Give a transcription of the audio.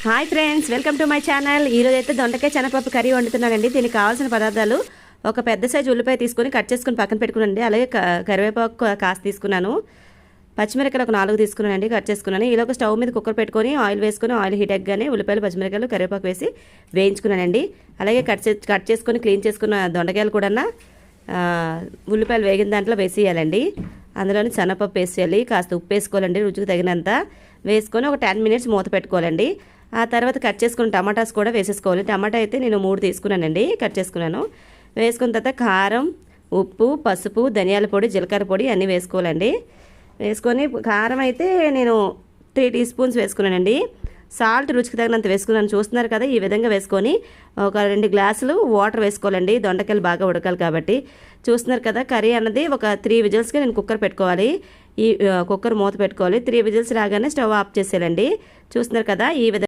Hi friends, welcome to my channel. ఈరోజు అయితే దొండకాయ శనగపప్పు కర్రీ వండుతున్నానండి. దీనికి కావాల్సిన పదార్థాలు: ఒక పెద్ద సైజు ఉల్లిపాయ తీసుకొని కట్ చేసుకుని పక్కన పెట్టుకున్నానండి. అలాగే కరివేపాకు కాస్త తీసుకున్నాను. పచ్చిమిరకాయలు ఒక 4 తీసుకున్నానండి, కట్ చేసుకున్నాను. ఈలోగా స్టవ్ మీద కుక్కర్ పెట్టుకొని ఆయిల్ వేసుకొని ఆయిల్ హీట్ ఎక్కగానే ఉల్లిపాయలు, పచ్చిమిరకాయలు, కరివేపాకు వేసి వేయించుకున్నానండి. అలాగే కట్ చేసుకొని క్లీన్ చేసుకున్న దొండకాయలు కూడా ఉల్లిపాయలు వేగిన దాంట్లో వేసేయాలండి. అందులోని శనగపప్పు వేసేయాలి, కాస్త ఉప్పు వేసుకోవాలండి, రుచికి తగినంత వేసుకొని ఒక 10 మినిట్స్ మూత పెట్టుకోవాలండి. ఆ తర్వాత కట్ చేసుకున్న టమాటాస్ కూడా వేసేసుకోవాలి. టమాటా అయితే నేను 3 తీసుకున్నానండి, కట్ చేసుకున్నాను. వేసుకున్న తర్వాత కారం, ఉప్పు, పసుపు, ధనియాల పొడి, జీలకర్ర పొడి అన్నీ వేసుకోవాలండి. వేసుకొని కారం అయితే నేను 3 టీ స్పూన్స్ వేసుకున్నానండి. సాల్ట్ రుచికి తగినంత వేసుకున్నాను, చూస్తున్నారు కదా. ఈ విధంగా వేసుకొని ఒక 2 గ్లాసులు వాటర్ వేసుకోవాలండి. దొండకాయలు బాగా ఉడకాలి కాబట్టి. చూస్తున్నారు కదా, కర్రీ అన్నది ఒక 3 విజిల్స్కి నేను కుక్కర్ పెట్టుకోవాలి. ఈ కుక్కర్ మూత పెట్టుకోవాలి. 3 విజిల్స్ రాగానే స్టవ్ ఆఫ్ చేసేయాలండి. చూస్తున్నారు కదా, ఈ విధంగా